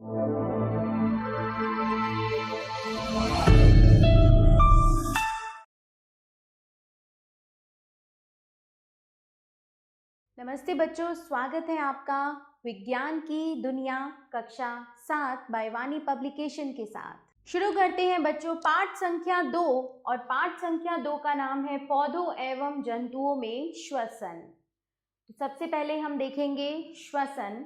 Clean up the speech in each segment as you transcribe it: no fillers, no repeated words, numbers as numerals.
नमस्ते बच्चों, स्वागत है आपका विज्ञान की दुनिया कक्षा 7 बाय वाणी पब्लिकेशन के साथ। शुरू करते हैं बच्चों पाठ संख्या 2 और पाठ संख्या 2 का नाम है पौधों एवं जंतुओं में श्वसन। तो सबसे पहले हम देखेंगे श्वसन।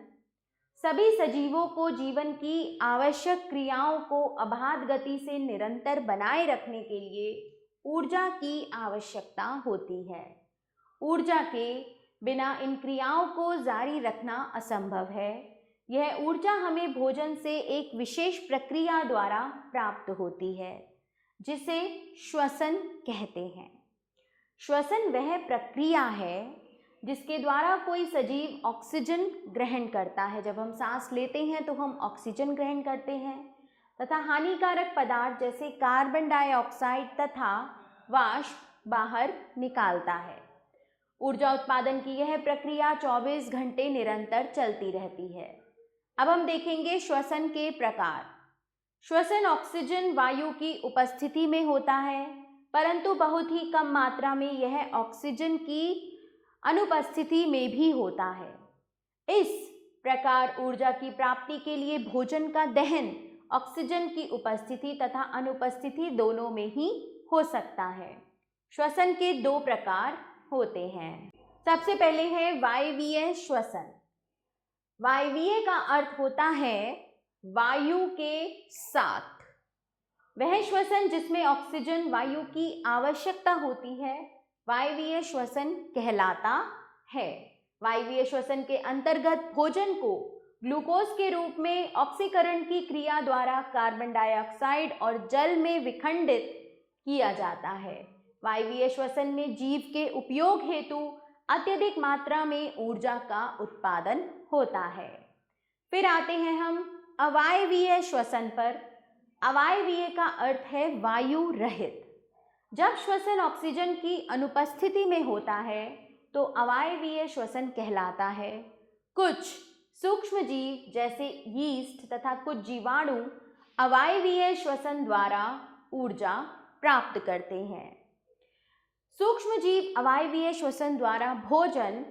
सभी सजीवों को जीवन की आवश्यक क्रियाओं को अबाध गति से निरंतर बनाए रखने के लिए ऊर्जा की आवश्यकता होती है। ऊर्जा के बिना इन क्रियाओं को जारी रखना असंभव है। यह ऊर्जा हमें भोजन से एक विशेष प्रक्रिया द्वारा प्राप्त होती है, जिसे श्वसन कहते हैं। श्वसन वह प्रक्रिया है जिसके द्वारा कोई सजीव ऑक्सीजन ग्रहण करता है। जब हम सांस लेते हैं तो हम ऑक्सीजन ग्रहण करते हैं तथा हानिकारक पदार्थ जैसे कार्बन डाइऑक्साइड तथा वाष्प बाहर निकालता है। ऊर्जा उत्पादन की यह प्रक्रिया 24 घंटे निरंतर चलती रहती है। अब हम देखेंगे श्वसन के प्रकार। श्वसन ऑक्सीजन वायु की उपस्थिति में होता है, परंतु बहुत ही कम मात्रा में यह ऑक्सीजन की अनुपस्थिति में भी होता है। इस प्रकार ऊर्जा की प्राप्ति के लिए भोजन का दहन ऑक्सीजन की उपस्थिति तथा अनुपस्थिति दोनों में ही हो सकता है। श्वसन के दो प्रकार होते हैं। सबसे पहले है वायवीय श्वसन। वायवीय का अर्थ होता है वायु के साथ। वह श्वसन जिसमें ऑक्सीजन वायु की आवश्यकता होती है वायवीय श्वसन कहलाता है। वायवीय श्वसन के अंतर्गत भोजन को ग्लूकोज के रूप में ऑक्सीकरण की क्रिया द्वारा कार्बन डाइऑक्साइड और जल में विखंडित किया जाता है। वायवीय श्वसन में जीव के उपयोग हेतु अत्यधिक मात्रा में ऊर्जा का उत्पादन होता है। फिर आते हैं हम अवायवीय श्वसन पर। अवायवीय का अर्थ है वायु रहित। जब श्वसन ऑक्सीजन की अनुपस्थिति में होता है तो अवायवीय श्वसन कहलाता है। कुछ सूक्ष्म जीव जैसे यीस्ट तथा कुछ जीवाणु अवायवीय श्वसन द्वारा ऊर्जा प्राप्त करते हैं। सूक्ष्म जीव अवायवीय श्वसन द्वारा भोजन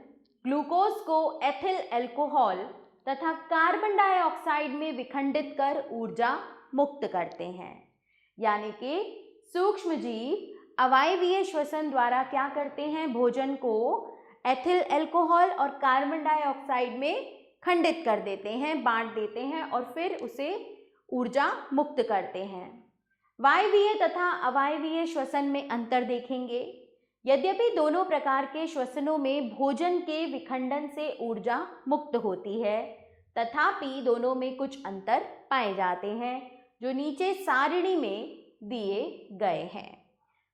ग्लूकोज को एथिल अल्कोहल तथा कार्बन डाइऑक्साइड में विखंडित कर ऊर्जा मुक्त करते हैं। यानी कि सूक्ष्म जीव अवायवीय श्वसन द्वारा क्या करते हैं, भोजन को एथिल अल्कोहल और कार्बन डाइऑक्साइड में खंडित कर देते हैं, बांट देते हैं और फिर उसे ऊर्जा मुक्त करते हैं। वायवीय तथा अवायवीय श्वसन में अंतर देखेंगे। यद्यपि दोनों प्रकार के श्वसनों में भोजन के विखंडन से ऊर्जा मुक्त होती है, तथापि दोनों में कुछ अंतर पाए जाते हैं जो नीचे सारणी में दिए गए हैं।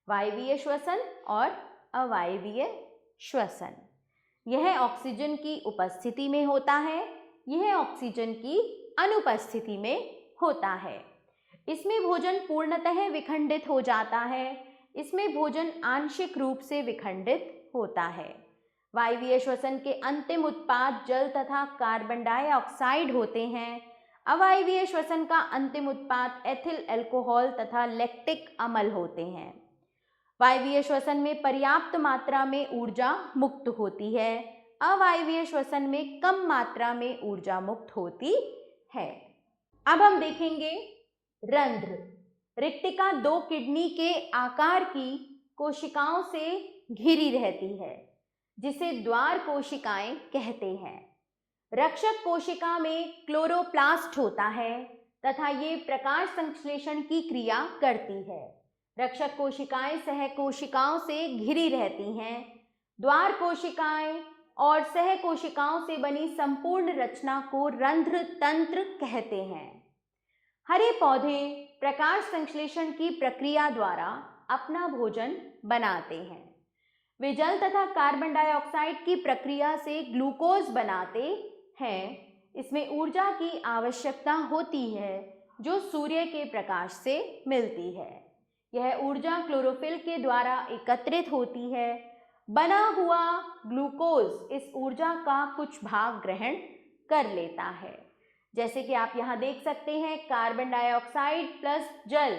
वायवीय श्वसन और अवायवीय श्वसन। यह ऑक्सीजन की उपस्थिति में होता है, यह ऑक्सीजन की अनुपस्थिति में होता है। इसमें भोजन पूर्णतः विखंडित हो जाता है, इसमें भोजन आंशिक रूप से विखंडित होता है। वायवीय श्वसन के अंतिम उत्पाद जल तथा कार्बन डाइऑक्साइड होते हैं। अवायवीय श्वसन का अंतिम उत्पाद एथिल अल्कोहल तथा लैक्टिक अम्ल होते हैं। वायवीय श्वसन में पर्याप्त मात्रा में ऊर्जा मुक्त होती है, अवायवीय श्वसन में कम मात्रा में ऊर्जा मुक्त होती है। अब हम देखेंगे रंध्र। रिक्तिका दो किडनी के आकार की कोशिकाओं से घिरी रहती है, जिसे द्वार कोशिकाएं कहते हैं। रक्षक कोशिका में क्लोरोप्लास्ट होता है तथा ये प्रकाश संश्लेषण की क्रिया करती है। रक्षक कोशिकाएं सह कोशिकाओं से घिरी रहती हैं। द्वार कोशिकाएं और सह कोशिकाओं से बनी संपूर्ण रचना को रंध्र तंत्र कहते हैं। हरे पौधे प्रकाश संश्लेषण की प्रक्रिया द्वारा अपना भोजन बनाते हैं। वे जल तथा कार्बन डाइऑक्साइड की प्रक्रिया से ग्लूकोज बनाते हैं। इसमें ऊर्जा की आवश्यकता होती है जो सूर्य के प्रकाश से मिलती है। यह ऊर्जा क्लोरोफिल के द्वारा एकत्रित होती है। बना हुआ ग्लूकोज इस ऊर्जा का कुछ भाग ग्रहण कर लेता है। जैसे कि आप यहाँ देख सकते हैं कार्बन डाइऑक्साइड प्लस जल,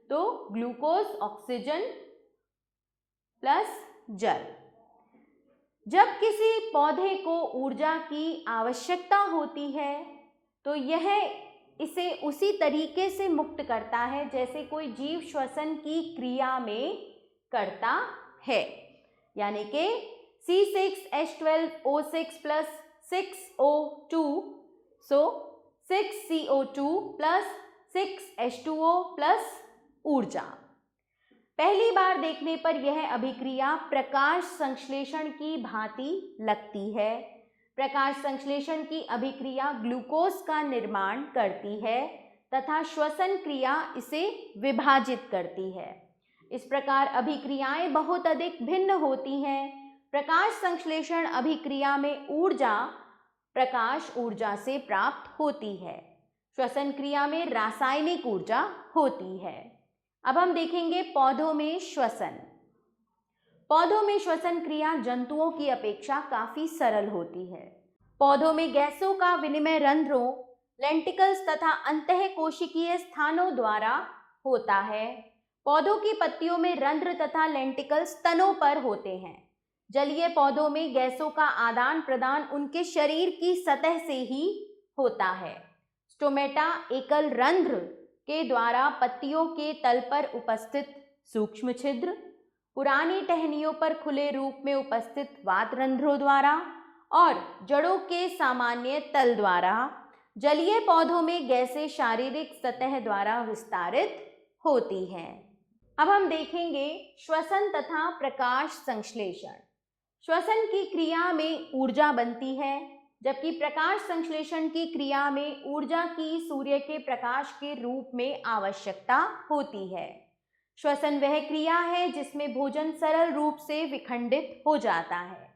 तो ग्लूकोज ऑक्सीजन प्लस जल। जब किसी पौधे को ऊर्जा की आवश्यकता होती है तो यह इसे उसी तरीके से मुक्त करता है जैसे कोई जीव श्वसन की क्रिया में करता है, यानी कि C6H12O6 प्लस 6O2, सो 6CO2 प्लस 6H2O प्लस ऊर्जा। पहली बार देखने पर यह अभिक्रिया प्रकाश संश्लेषण की भांति लगती है। प्रकाश संश्लेषण की अभिक्रिया ग्लूकोज का निर्माण करती है तथा श्वसन क्रिया इसे विभाजित करती है। इस प्रकार अभिक्रियाएं बहुत अधिक भिन्न होती हैं। प्रकाश संश्लेषण अभिक्रिया में ऊर्जा प्रकाश ऊर्जा से प्राप्त होती है। श्वसन क्रिया में रासायनिक ऊर्जा होती है। अब हम देखेंगे पौधों में श्वसन। पौधों में श्वसन क्रिया जंतुओं की अपेक्षा काफी सरल होती है। पौधों में गैसों का विनिमय रंध्रों, लेंटिकल्स तथा अंतःकोशिकीय स्थानों द्वारा होता है। पौधों की पत्तियों में रंध्र तथा लेंटिकल्स तनों पर होते हैं। जलीय पौधों में गैसों का आदान प्रदान उनके शरीर की सतह से ही होता है। स्टोमेटा एकल रंध्र के द्वारा पत्तियों के तल पर उपस्थित सूक्ष्म छिद्र, पुरानी टहनियों पर खुले रूप में उपस्थित वातरंध्रों द्वारा और जड़ों के सामान्य तल द्वारा। जलीय पौधों में गैसें शारीरिक सतह द्वारा विस्तारित होती हैं। अब हम देखेंगे श्वसन तथा प्रकाश संश्लेषण। श्वसन की क्रिया में ऊर्जा बनती है, जबकि प्रकाश संश्लेषण की क्रिया में ऊर्जा की सूर्य के प्रकाश के रूप में आवश्यकता होती है। श्वसन वह क्रिया है जिसमें भोजन सरल रूप से विखंडित हो जाता है,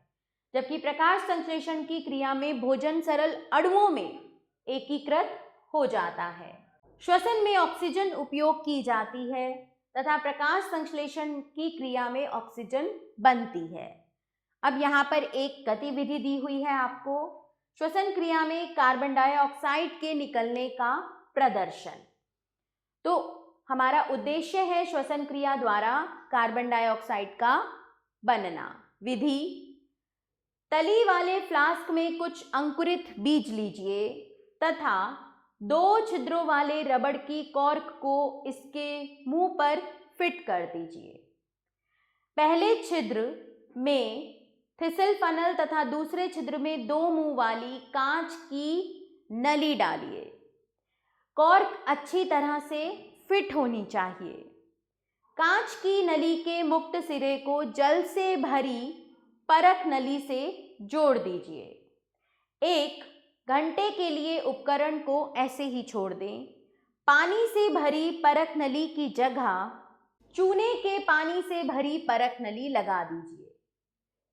जबकि प्रकाश संश्लेषण की क्रिया में भोजन सरल अणुओं में एकीकृत हो जाता है। श्वसन में ऑक्सीजन उपयोग की जाती है तथा प्रकाश संश्लेषण की क्रिया में ऑक्सीजन बनती है। अब यहाँ पर एक गतिविधि दी हुई है आपको। श्वसन क्रिया में कार्बन डाइऑक्साइड के निकलने का प्रदर्शन। तो हमारा उद्देश्य है श्वसन क्रिया द्वारा कार्बन डाइऑक्साइड का बनना। विधि: तली वाले फ्लास्क में कुछ अंकुरित बीज लीजिए तथा 2 छिद्रों वाले रबड़ की कॉर्क को इसके मुंह पर फिट कर दीजिए। पहले छिद्र में थिसल फनल तथा दूसरे छिद्र में 2 मुंह वाली कांच की नली डालिए। कॉर्क अच्छी तरह से फिट होनी चाहिए। कांच की नली के मुक्त सिरे को जल से भरी परख नली से जोड़ दीजिए। 1 घंटे के लिए उपकरण को ऐसे ही छोड़ दें। पानी से भरी परख नली की जगह चूने के पानी से भरी परख नली लगा दीजिए।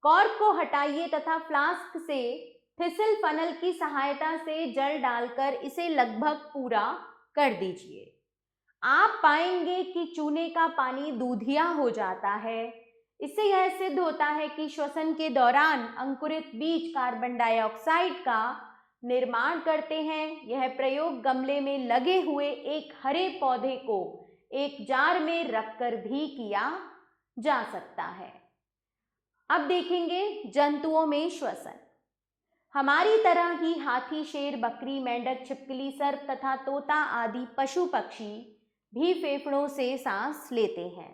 कॉर्क को हटाइए तथा फ्लास्क से थिसल फनल की सहायता से जल डालकर इसे लगभग पूरा कर दीजिए। आप पाएंगे कि चूने का पानी दूधिया हो जाता है। इससे यह सिद्ध होता है कि श्वसन के दौरान अंकुरित बीज कार्बन डाइऑक्साइड का निर्माण करते हैं। यह प्रयोग गमले में लगे हुए एक हरे पौधे को एक जार में रखकर भी किया जा सकता है। अब देखेंगे जंतुओं में श्वसन। हमारी तरह ही हाथी, शेर, बकरी, मेंढक, छिपकली, सर्प तथा तोता आदि पशु पक्षी भी फेफड़ों से सांस लेते हैं।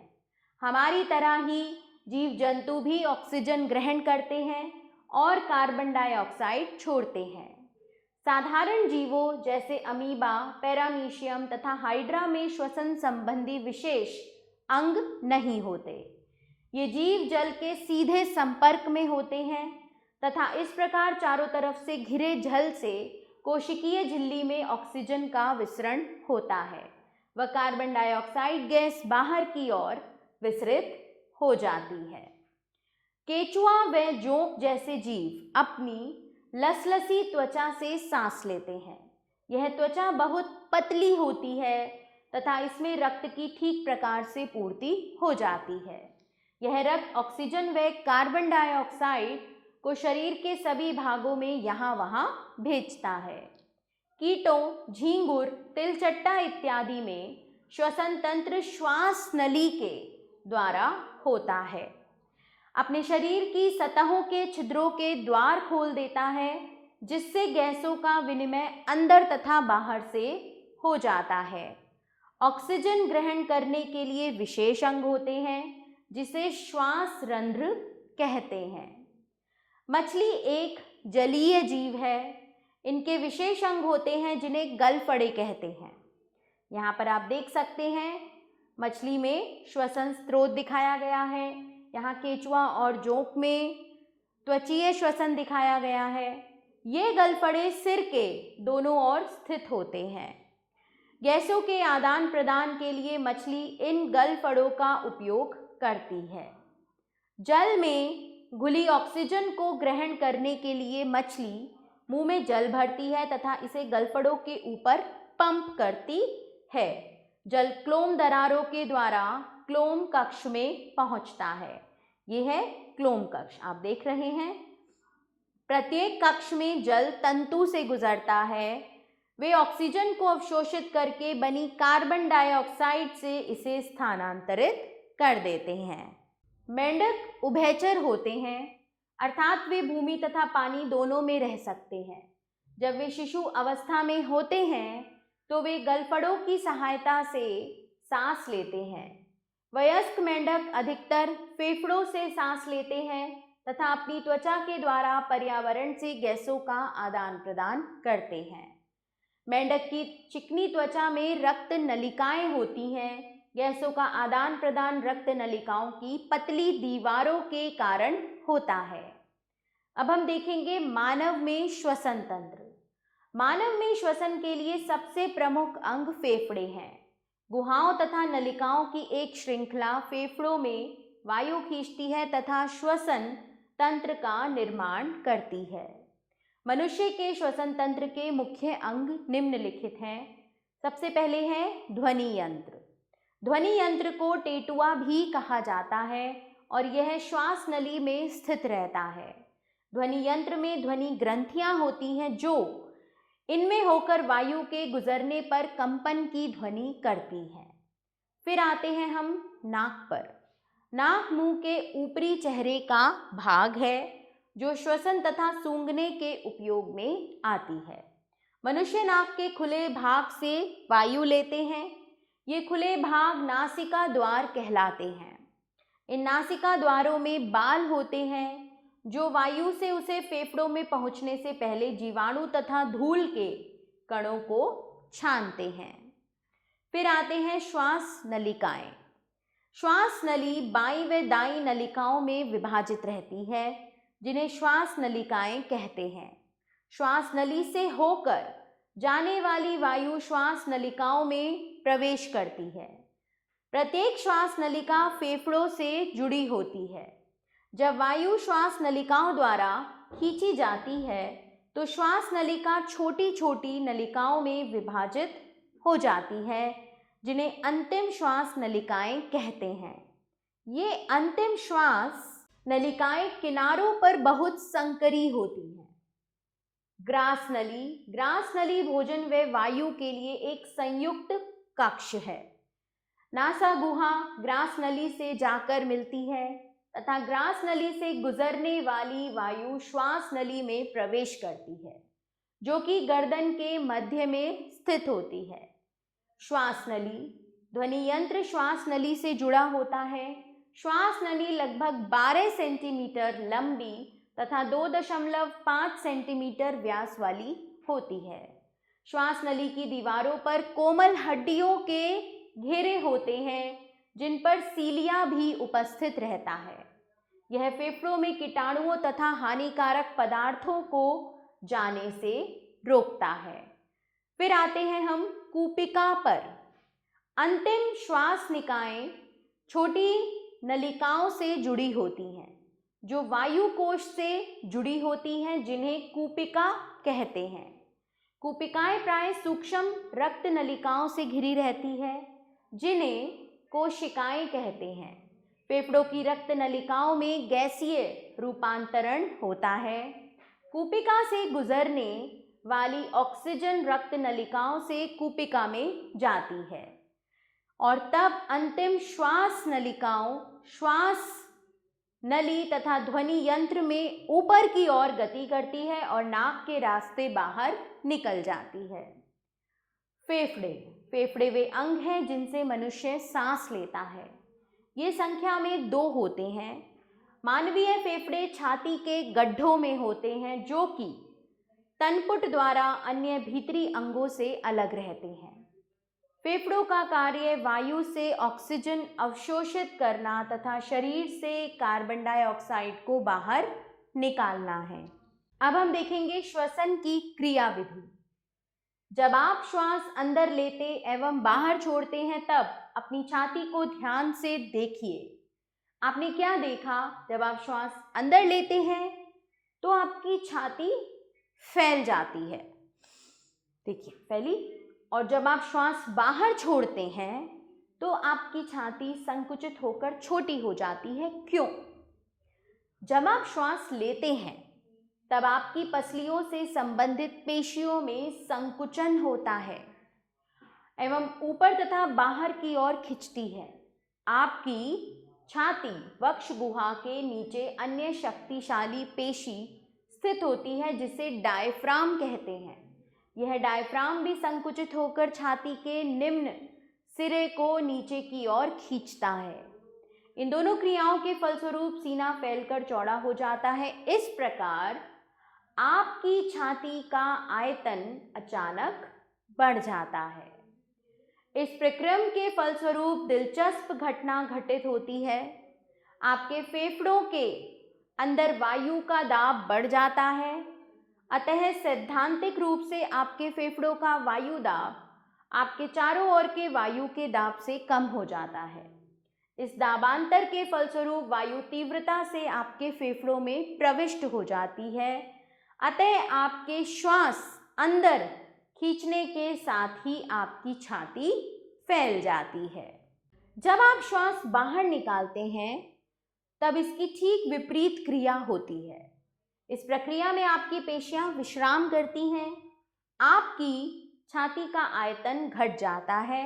हमारी तरह ही जीव जंतु भी ऑक्सीजन ग्रहण करते हैं और कार्बन डाइऑक्साइड छोड़ते हैं। साधारण जीवों जैसे अमीबा, पैरामीशियम तथा हाइड्रा में श्वसन संबंधी विशेष अंग नहीं होते। ये जीव जल के सीधे संपर्क में होते हैं तथा इस प्रकार चारों तरफ से घिरे जल से कोशिकीय झिल्ली में ऑक्सीजन का विसरण होता है व कार्बन डाइऑक्साइड गैस बाहर की ओर विसरित हो जाती है। केचुआ व जोंक जैसे जीव अपनी लसलसी त्वचा से सांस लेते हैं। यह त्वचा बहुत पतली होती है तथा इसमें रक्त की ठीक प्रकार से पूर्ति हो जाती है। यह रक्त ऑक्सीजन व कार्बन डाइऑक्साइड को शरीर के सभी भागों में यहाँ वहाँ भेजता है। कीटों, झींगुर, तिलचट्टा इत्यादि में श्वसन तंत्र श्वास नली के द्वारा होता है। अपने शरीर की सतहों के छिद्रों के द्वार खोल देता है, जिससे गैसों का विनिमय अंदर तथा बाहर से हो जाता है। ऑक्सीजन ग्रहण करने के लिए विशेष अंग होते हैं, जिसे श्वास रंध्र कहते हैं। मछली एक जलीय जीव है। इनके विशेष अंग होते हैं, जिन्हें गलफड़े कहते हैं। यहाँ पर आप देख सकते हैं मछली में श्वसन स्रोत दिखाया गया है। यहाँ केंचुआ और जोंक में त्वचीय श्वसन दिखाया गया है। ये गलफड़े सिर के दोनों ओर स्थित होते हैं। गैसों के आदान प्रदान के लिए मछली इन गलफड़ों का उपयोग करती है। जल में घुली ऑक्सीजन को ग्रहण करने के लिए मछली मुंह में जल भरती है तथा इसे गलफड़ों के ऊपर पंप करती है। जल क्लोम दरारों के द्वारा क्लोम कक्ष में पहुंचता है। यह है क्लोम कक्ष, आप देख रहे हैं। प्रत्येक कक्ष में जल तंतु से गुजरता है। वे ऑक्सीजन को अवशोषित करके बनी कार्बन डाइऑक्साइड से इसे स्थानांतरित कर देते हैं। मेंढक उभयचर होते हैं, अर्थात वे भूमि तथा पानी दोनों में रह सकते हैं। जब वे शिशु अवस्था में होते हैं तो वे गलफड़ों की सहायता से सांस लेते हैं। वयस्क मेंढक अधिकतर फेफड़ों से सांस लेते हैं तथा अपनी त्वचा के द्वारा पर्यावरण से गैसों का आदान प्रदान करते हैं। मेंढक की चिकनी त्वचा में रक्त नलिकाएं होती हैं। गैसों का आदान प्रदान रक्त नलिकाओं की पतली दीवारों के कारण होता है। अब हम देखेंगे मानव में श्वसन तंत्र। मानव में श्वसन के लिए सबसे प्रमुख अंग फेफड़े हैं। गुहाओं तथा नलिकाओं की एक श्रृंखला फेफड़ों में वायु खींचती है तथा श्वसन तंत्र का निर्माण करती है। मनुष्य के श्वसन तंत्र के मुख्य अंग निम्नलिखित हैं। सबसे पहले है ध्वनि यंत्र। ध्वनि यंत्र को टेटुआ भी कहा जाता है और यह श्वास नली में स्थित रहता है। ध्वनि यंत्र में ध्वनि ग्रंथियां होती हैं जो इनमें होकर वायु के गुजरने पर कंपन की ध्वनि करती हैं। फिर आते हैं हम नाक पर। नाक मुंह के ऊपरी चेहरे का भाग है जो श्वसन तथा सूंघने के उपयोग में आती है। मनुष्य नाक के खुले भाग से वायु लेते हैं। ये खुले भाग नासिका द्वार कहलाते हैं। इन नासिका द्वारों में बाल होते हैं जो वायु से उसे फेफड़ों में पहुंचने से पहले जीवाणु तथा धूल के कणों को छानते हैं। फिर आते हैं श्वास नलिकाएं। श्वास नली बाईं व दाईं नलिकाओं में विभाजित रहती है, जिन्हें श्वास नलिकाएं कहते हैं। श्वास नली से होकर जाने वाली वायु श्वास नलिकाओं में प्रवेश करती है। प्रत्येक श्वास नलिका फेफड़ों से जुड़ी होती है। जब वायु श्वास नलिकाओं द्वारा खींची जाती है तो श्वास नलिका छोटी छोटी नलिकाओं में विभाजित हो जाती है, जिन्हें अंतिम श्वास नलिकाएं कहते हैं। ये अंतिम श्वास नलिकाएं किनारों पर बहुत संकरी होती हैं। ग्रास नली। ग्रास नली भोजन व वायु के लिए एक संयुक्त कक्ष है। नासा गुहा ग्रास नली से जाकर मिलती है तथा ग्रास नली से गुजरने वाली वायु श्वास नली में प्रवेश करती है, जो कि गर्दन के मध्य में स्थित होती है। श्वास नली। ध्वनि यंत्र श्वास नली से जुड़ा होता है। श्वास नली लगभग 12 सेंटीमीटर लंबी तथा 2.5 सेंटीमीटर व्यास वाली होती है। श्वास नली की दीवारों पर कोमल हड्डियों के घेरे होते हैं, जिन पर सीलिया भी उपस्थित रहता है। यह फेफड़ों में कीटाणुओं तथा हानिकारक पदार्थों को जाने से रोकता है। फिर आते हैं हम कूपिका पर। अंतिम श्वास निकाएं छोटी नलिकाओं से जुड़ी होती हैं, जो वायु कोश से जुड़ी होती हैं, जिन्हें कूपिका कहते हैं। कूपिकाएं प्राय सूक्ष्म रक्त नलिकाओं से घिरी रहती है, जिन्हें कोशिकाएं कहते हैं। फेफड़ों की रक्त नलिकाओं में गैसीय रूपांतरण होता है। कूपिका से गुजरने वाली ऑक्सीजन रक्त नलिकाओं से कूपिका में जाती है और तब अंतिम श्वास नलिकाओं, श्वास नली तथा ध्वनि यंत्र में ऊपर की ओर गति करती है और नाक के रास्ते बाहर निकल जाती है। फेफड़े, फेफड़े वे अंग हैं जिनसे मनुष्य सांस लेता है। ये संख्या में 2 होते हैं। मानवीय फेफड़े छाती के गड्ढों में होते हैं जो कि तनपुट द्वारा अन्य भीतरी अंगों से अलग रहते हैं। फेफड़ों का कार्य वायु से ऑक्सीजन अवशोषित करना तथा शरीर से कार्बन डाइऑक्साइड को बाहर निकालना है। अब हम देखेंगे श्वसन की क्रिया विधि। जब आप श्वास अंदर लेते एवं बाहर छोड़ते हैं तब अपनी छाती को ध्यान से देखिए। आपने क्या देखा? जब आप श्वास अंदर लेते हैं तो आपकी छाती फैल जाती है, देखिए फैली, और जब आप श्वास बाहर छोड़ते हैं तो आपकी छाती संकुचित होकर छोटी हो जाती है। क्यों? जब आप श्वास लेते हैं तब आपकी पसलियों से संबंधित पेशियों में संकुचन होता है एवं ऊपर तथा बाहर की ओर खिंचती है। आपकी छाती वक्ष गुहा के नीचे अन्य शक्तिशाली पेशी स्थित होती है जिसे डायफ्राम कहते हैं। यह डायफ्राम भी संकुचित होकर छाती के निम्न सिरे को नीचे की ओर खींचता है। इन दोनों क्रियाओं के फलस्वरूप सीना फैलकर चौड़ा हो जाता है। इस प्रकार आपकी छाती का आयतन अचानक बढ़ जाता है। इस प्रक्रम के फलस्वरूप दिलचस्प घटना घटित होती है। आपके फेफड़ों के अंदर वायु का दाब बढ़ जाता है। अतः सैद्धांतिक रूप से आपके फेफड़ों का वायु दाब आपके चारों ओर के वायु के दाब से कम हो जाता है। इस दाबांतर के फलस्वरूप वायु तीव्रता से आपके फेफड़ों में प्रविष्ट हो जाती है। अतः आपके श्वास अंदर खींचने के साथ ही आपकी छाती फैल जाती है। जब आप श्वास बाहर निकालते हैं तब इसकी ठीक विपरीत क्रिया होती है। इस प्रक्रिया में आपकी पेशियां विश्राम करती हैं। आपकी छाती का आयतन घट जाता है।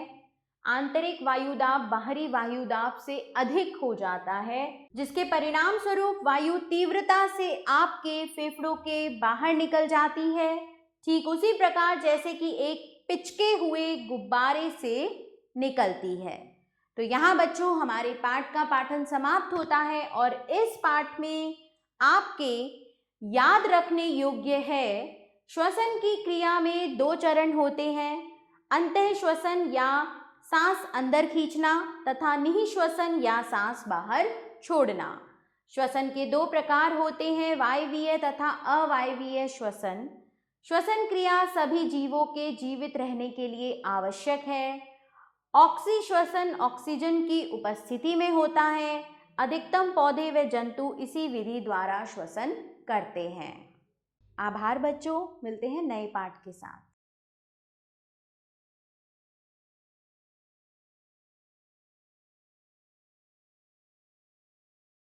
आंतरिक वायुदाब बाहरी वायुदाब से अधिक हो जाता है, जिसके परिणाम स्वरूप वायु तीव्रता से आपके फेफड़ों के बाहर निकल जाती है। ठीक उसी प्रकार जैसे कि एक पिचके हुए गुब्बारे से निकलती है। तो यहाँ बच्चों हमारे पाठ का पाठन समाप्त होता है और इस पाठ में आपके याद रखने योग्य है, श्वसन की क्रिया में 2 चरण होते हैं, अंतः श्वसन या सांस अंदर खींचना तथा निःश्वसन या सांस बाहर छोड़ना। श्वसन के 2 प्रकार होते हैं, वायवीय तथा अवायवीय श्वसन। श्वसन क्रिया सभी जीवों के जीवित रहने के लिए आवश्यक है। ऑक्सी श्वसन ऑक्सीजन की उपस्थिति में होता है। अधिकतम पौधे व जंतु इसी विधि द्वारा श्वसन करते हैं। आभार बच्चों, मिलते हैं नए पाठ के साथ।